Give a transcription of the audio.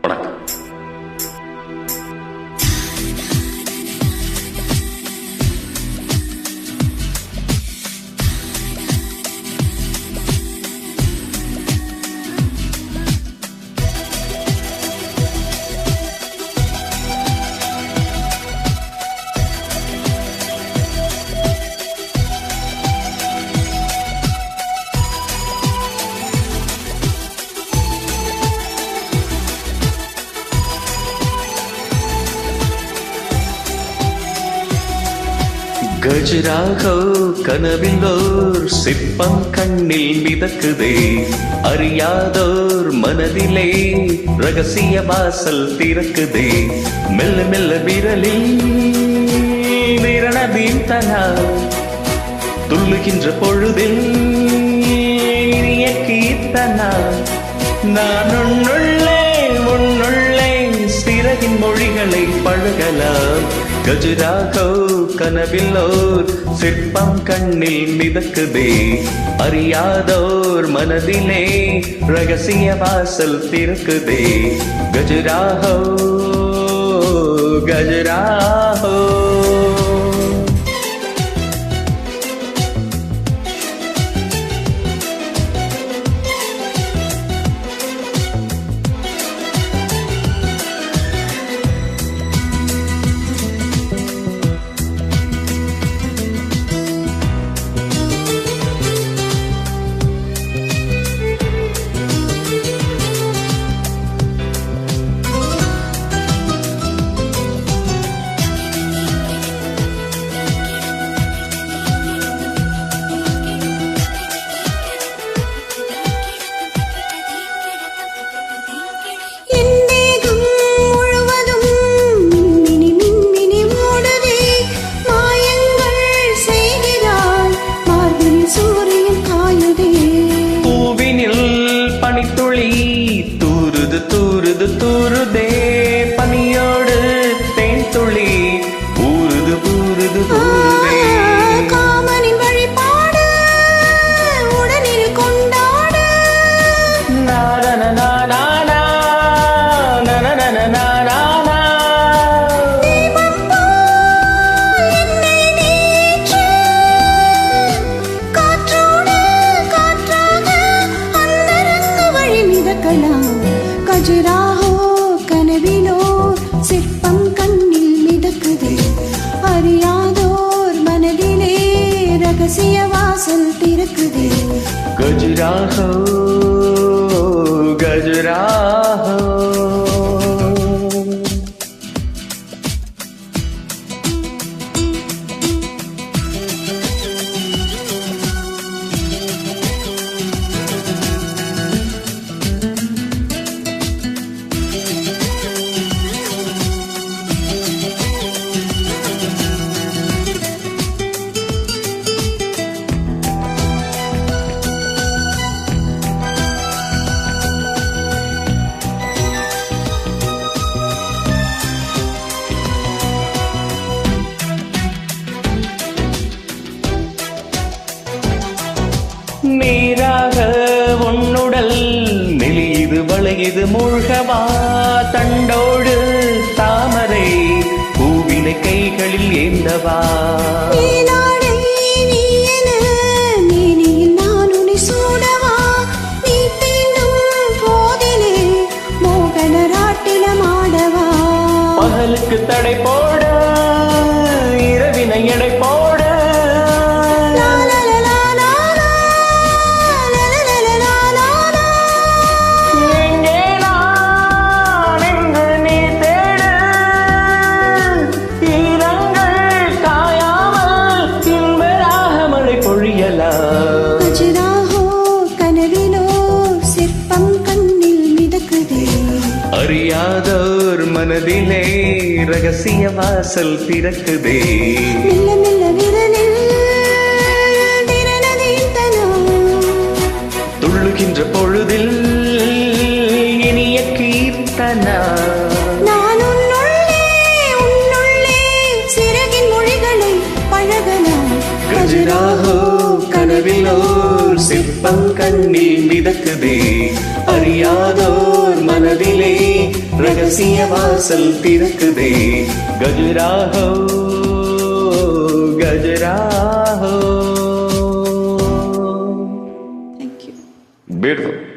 வணக்கம். கஜராகோ கனவிலோர் சிற்பம் கண்ணில் மிதக்குதே, அறியாதோர் மனதிலே ரகசிய வாசல் திறக்குதே. மெல்ல மெல்ல விரலில் விரணதீன் தனா துள்ளுகின்ற பொழுதில் இனிய கீர்த்தனா. நான் உன்னுள்ளே சிறகின் மொழிகளை பழகலாம். கஜராகோ கனவிலோர் சிற்பம் கண்ணில் மிதக்குதே, அறியாதோர் மனதிலே ரகசிய வாசல் திறக்குதே. கஜராகோ கஜராகோ. தூருதே பனியோடு தேன் துளி ஊருது ஊருது ஊருதே. காமனின் வழிபாடு உடனில் கொண்டாடு. நாரண நானா நனநனநானா தீபம் போல் என்னை நீற்று, காற்றோடு காற்றாக அந்தரங்க வழி மிதக்கலாம். கஜராகோ கனவிலோர் சிற்பம் கண்ணில் மிதக்குதே, அறியாதோர் மனதிலே ரகசிய வாசல் திறக்குதே. கஜராகோ கஜராகோ. நீராக உன்னுடல் நெளியுது வளையுது மூழ்கவா, தண்டோடு தாமரை பூவினை கைகளில் ஏந்தவா. பகலுக்கு தடை போட இரவினை எடை போட. கஜராகோ கனவிலோர் சிற்பம் கண்ணில் மிதக்குதே, அறியாதோர் மனதிலே ரகசிய வாசல் திறக்குதே. மெல்ல மெல்ல விரலில் விரணதீன் தனா துள்ளுகின்ற பொழுதில் இனிய கீர்த்தனா. நான் உன்னுள்ளே சிறகின் மொழிகளை பழகலாம். கஜராகோ கனவிலோர் சிற்பம் கண்ணில் மிதக்குதே, அறியாதோர் மனதிலே ரகசிய வாசல் திறக்குதே. Khajuraho Khajuraho. Thank you. Beautiful.